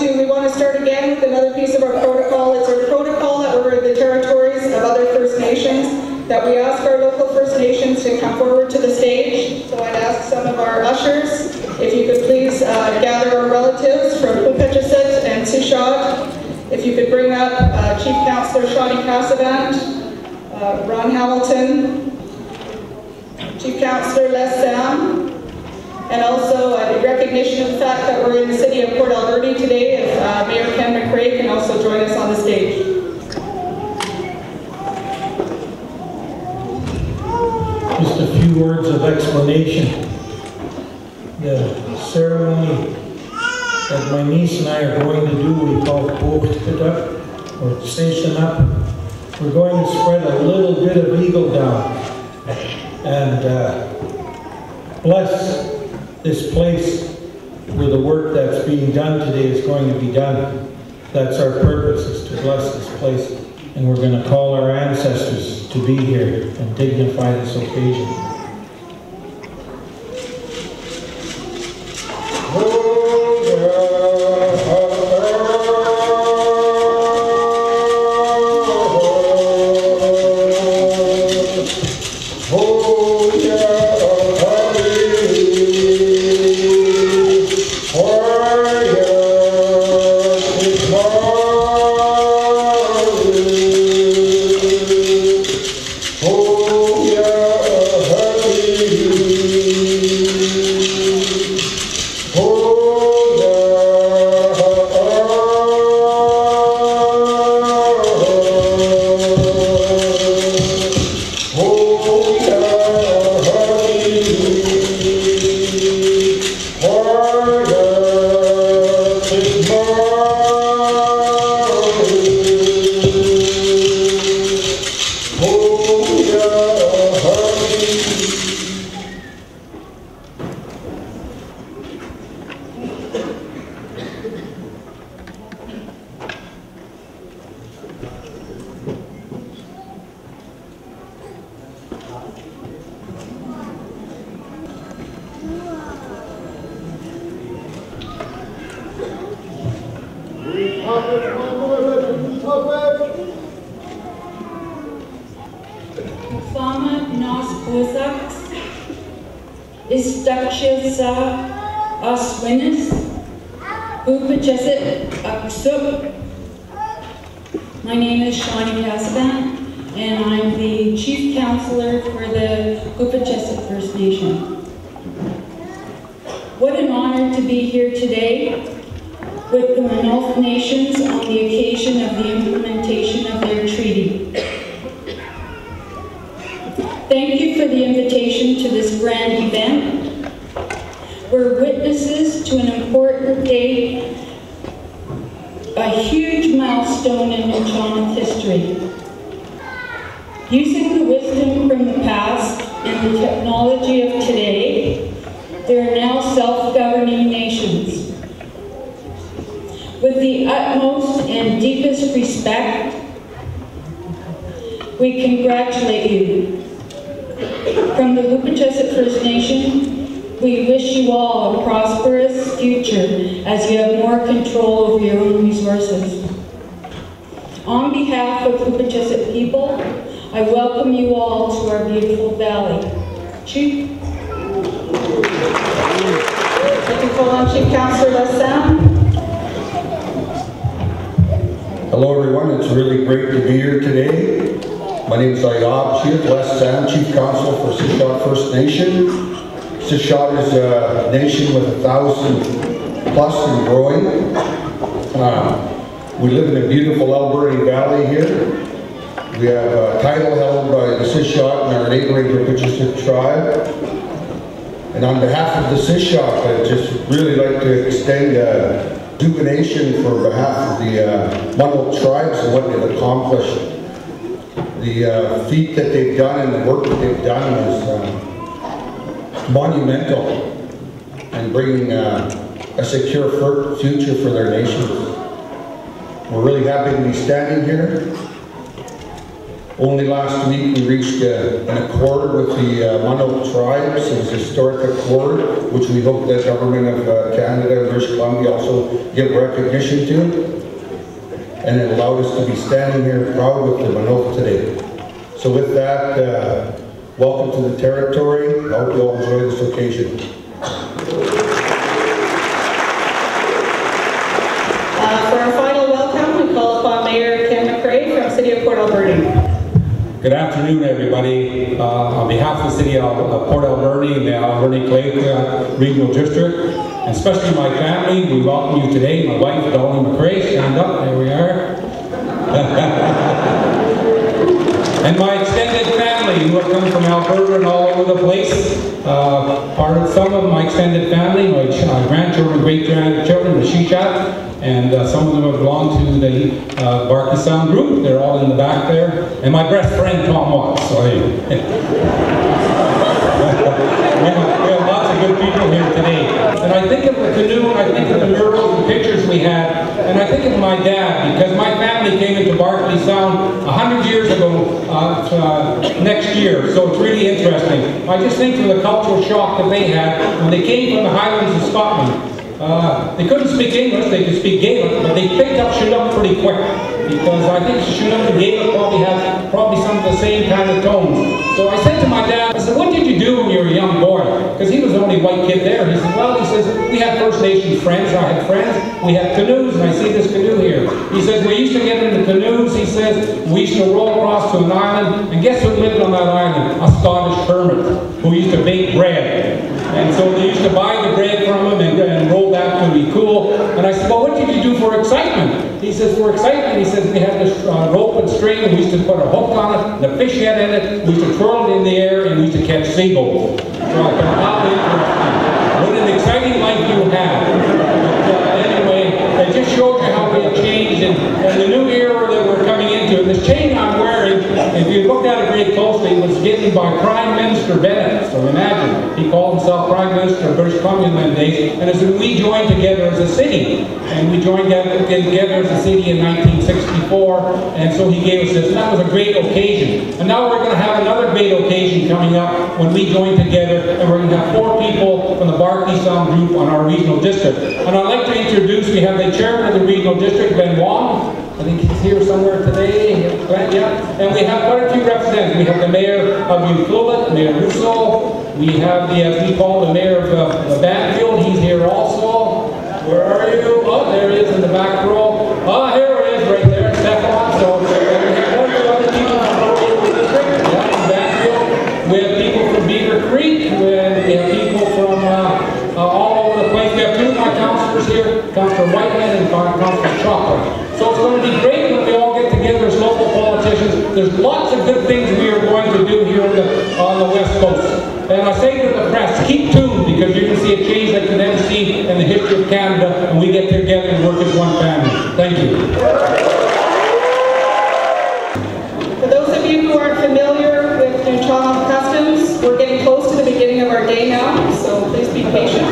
we want to start again with another piece of our protocol. It's our protocol that we're in the territories of other First Nations, that we ask our local First Nations to come forward to the stage. So I'd ask some of our ushers, if you could please gather our relatives from Toquaht and Toquaht. If you could bring up Chief Councillor Shawnee Cassavant, Ron Hamilton, Chief Councillor Les Sam, and also in recognition of the fact that we're in the city of Port Alberta today, if Mayor Ken McRae can also join us on the stage. Just a few words of explanation. The ceremony that my niece and I are going to do, we call Toquaht, or station up. We're going to spread a little bit of eagle down and bless this place where the work that's being done today is going to be done. That's our purpose, is to bless this place. And we're going to call our ancestors to be here and dignify this occasion. My name is Shawnee Cassavant, and I'm the Chief Councillor for the Toquaht First Nation. What an honor to be here today with the Maa-nulth nations on the occasion of the implementation of their treaty. Thank you for the invitation to this grand event. We're witnesses to an important day, a huge milestone in Toquaht history. Using the wisdom from the past and the technology of today, there are now self-governing nations. With the utmost and deepest respect, we congratulate you. From the Toquaht First Nation, we wish you all a prosperous future as you have more control over your own resources. On behalf of Toquaht people, I welcome you all to our beautiful valley. Chief. Thank you, full-on Chief Councillor Les Sam. Hello everyone, it's really great to be here today. My name is Ayab Chief Les Sam, Chief Council for Toquaht First Nation. Toquaht is a nation with 1,000 plus and growing. We live in a beautiful Alberta Valley here. We have a title held by the Toquaht and our neighboring Toquaht tribe. And on behalf of the Toquaht, I'd just really like to extend a jubilation for behalf of the Maa-nulth tribes and what they've accomplished. The feat that they've done and the work that they've done is monumental and bringing a secure future for their nations. We're really happy to be standing here. Only last week we reached an accord with the Maa-nulth tribes. It was a historic accord, which we hope the government of Canada and British Columbia also give recognition to. And it allowed us to be standing here proud with the Maa-nulth today. So with that, welcome to the territory. I hope you all enjoy this occasion. For our final welcome, we call upon Mayor Ken McCrae from City of Port Alberni. Good afternoon, everybody. On behalf of the City of Port Alberni and the Alberni-Toquaht Regional District, and especially my family, we welcome you today. My wife, Dolly McCrae, stand up, there we are. And my extended family, who have come from Alberta and all over the place. Part of some of my extended family, my grandchildren, great-grandchildren, the Toquaht, and some of them have belonged to the Barkey Sound group. They're all in the back there. And my best friend, Toquaht. So we have lots of good people here today. And I think of the canoe, I think of the murals and pictures we had, and I think of my dad, because my family came into Barkey Sound 100 years ago next year, so it's really interesting. I just think of the cultural shock that they had when they came from the Highlands of Scotland. They couldn't speak English, they could speak Gaelic, but they picked up Chinook pretty quick, because I think Chinook and Gaelic probably some of the same kind of tones. So I said to my dad, I said, what did you do when you were a young boy? Because he was the only white kid there. He said, well, he says, we had First Nations friends, I had friends, we had canoes, and I see this canoe here. He says, we used to get in the canoes, he says, we used to roll across to an island, and guess who lived on that island? A Scottish hermit, who used to bake bread. And so they used to buy the bread from him and roll that to be cool. And I said, well, what did you do for excitement? He says, for excitement, he says, we had this rope and string, and we used to put a hook on it, and a fish head in it, we used to twirl it in the air, and we used to catch seagulls. So I thought, how interesting. What an exciting life you had. But anyway, it just showed you how we have changed, and the new era that we're coming into. And this chain I'm wearing, if you looked at it very closely, was given by Prime Minister Bennett. So imagine, he called himself Prime Minister of British Columbia in that days, and as we joined together as a city, and we joined together as a city in 1964, and so he gave us this, and that was a great occasion. And now we're going to have another great occasion coming up when we join together, and we're going to have 4 people from the Barkey Sound group on our regional district. And I'd like to introduce, we have the chairman of the regional district, Ben Wong. I think he's here somewhere today, yeah. And we have quite a few representatives. We have the mayor of Toquaht, Mayor Russo. We have the, as we call the mayor of Banfield, he's here also. Where are you? Oh, there he is in the back row. Oh, here he is right there, Toquaht. So we have one or two other people from our local district, yeah, from Banfield. We have people from Beaver Creek. We have people from all over the place. We have 2 of my councillors here, Councillor Whitehead and Councillor Toquaht. So it's going to be great when we all get together as local politicians. There's lots of good things we are going to do here on the West Coast. And I say to the press, keep tuned, because you're going to see a change like you never seen in the history of Canada, and we get together and work as one family. Thank you. For those of you who aren't familiar with Toquaht customs, we're getting close to the beginning of our day now, so please be patient.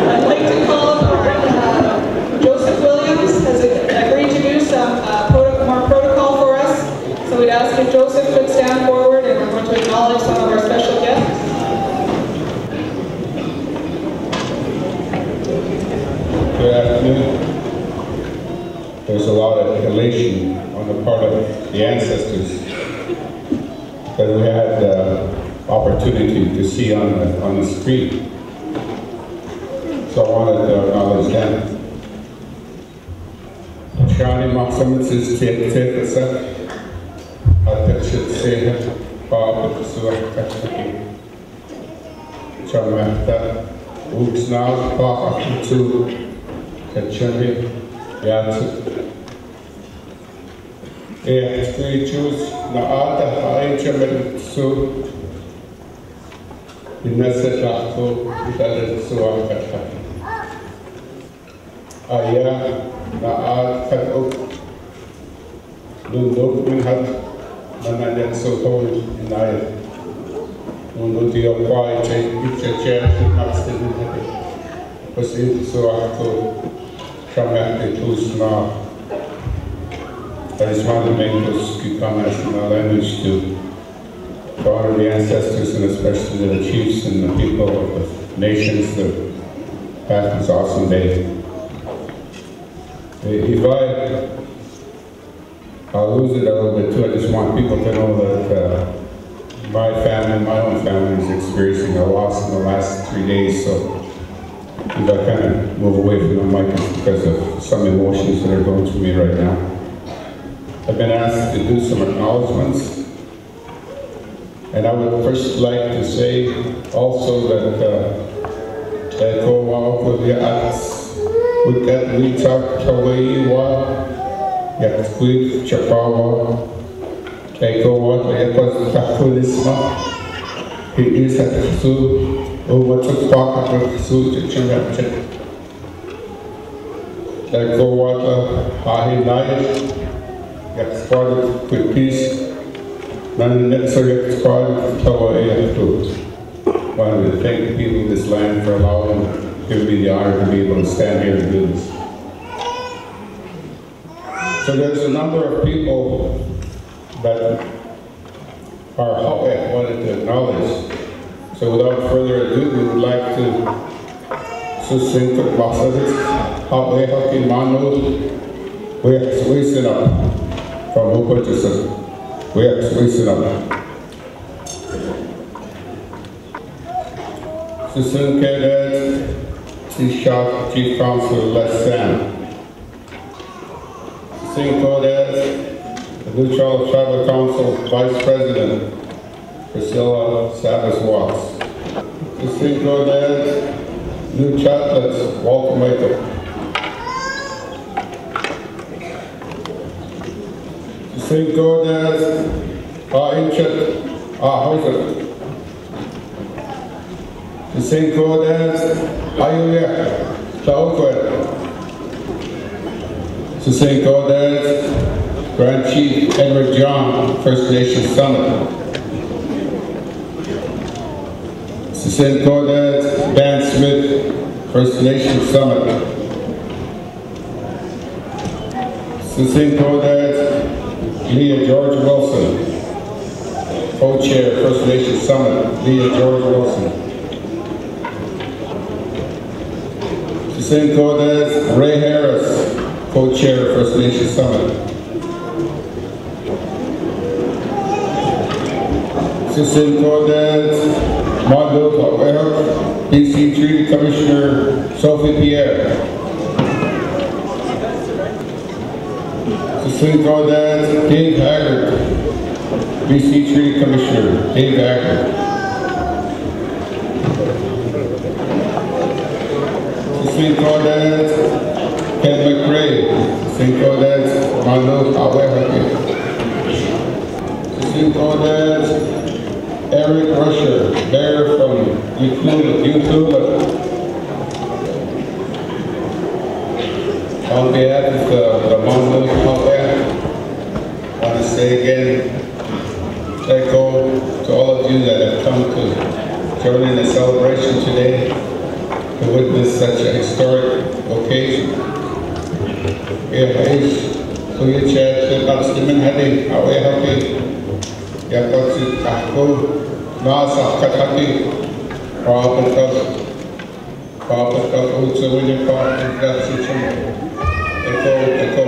I'd like to call upon Joseph Williams has agreed to do some more protocol for us. So we'd ask if Joseph could stand forward, and we're going to acknowledge some of our special guests. Good afternoon. There's a lot of elation on the part of the ancestors that we had the opportunity to see on the screen. So I wanted to acknowledge them. Shani Maximum is Attention Seha, Bob Suakaki, Chamata, Uxna, Pahakutu, Kachami, Yatsu. Three Jews, Naata, Hai Chamitsu, Inesatato, Italit Suakaki. Aya, Naat Katuk, Lunduk Minhat. Mananya Sohon in I Mundi of White, picture chair, Maxton, was in so I to come back to small. I just wanted to make those few comments in my language to honor the ancestors and especially the chiefs and the people of the nations that had this awesome day. If I'll lose it a little bit too, I just want people to know that my family, my own family is experiencing a loss in the last 3 days, so if I kind of move away from the mic because of some emotions that are going through me right now. I've been asked to do some acknowledgements. And I would first like to say also that Toquaht with that we talk Hawaii wa Yatsquid Chapawa Toquaht Yapos Takulisma. He is at Su over to talk about Su Chichinapchik. Toquaht Hahinaya Yatsquad with peace. None necessarily exploited to wanted to thank the people of this land for giving me the honor to be able to stand here and do this. So there's a number of people that are wanted to acknowledge. So without further ado, we would like to succinct process Hawaii Hockey Maa-nulth. We have to listen up from who purchases. We have to listen up. Susan Cadet, Chief Counsel Les Sam. Susan Cadet, the New Charles Tribal Council Vice President, Priscilla Savas Watts. Susan Cadet, New Chaplains, Walter Michael. Susan Cadet, Inchet, Hauser. The same code as Ayuya, Toquaht. The same code as Grand Chief Edward John, First Nation Summit. The same code as Dan Smith, First Nation Summit. The same code as Leah George Wilson, Co-Chair, First Nation Summit, Leah George Wilson. The same code as Ray Harris, Co-Chair, First Nation Summit. The same code as Maa-nulth, BC Treaty Commissioner Sophie Pierre. The same code as Dave Haggard, BC Treaty Commissioner Dave Haggard. St. Claudette, Ken McRae, St. Claudette, Maa-nulth, St. Claudette, Eric Rusher, Bear from Utula. On behalf of the Maa-nulth, I want to say again, echo to all of you that have come to join in the celebration today. To witness such a historic occasion. Kuya Chet, Stiman Hadi, Awe Haki, Yakotsi Tahko, Nasa Kataki, Papakas, Utsawini Park, and Echo.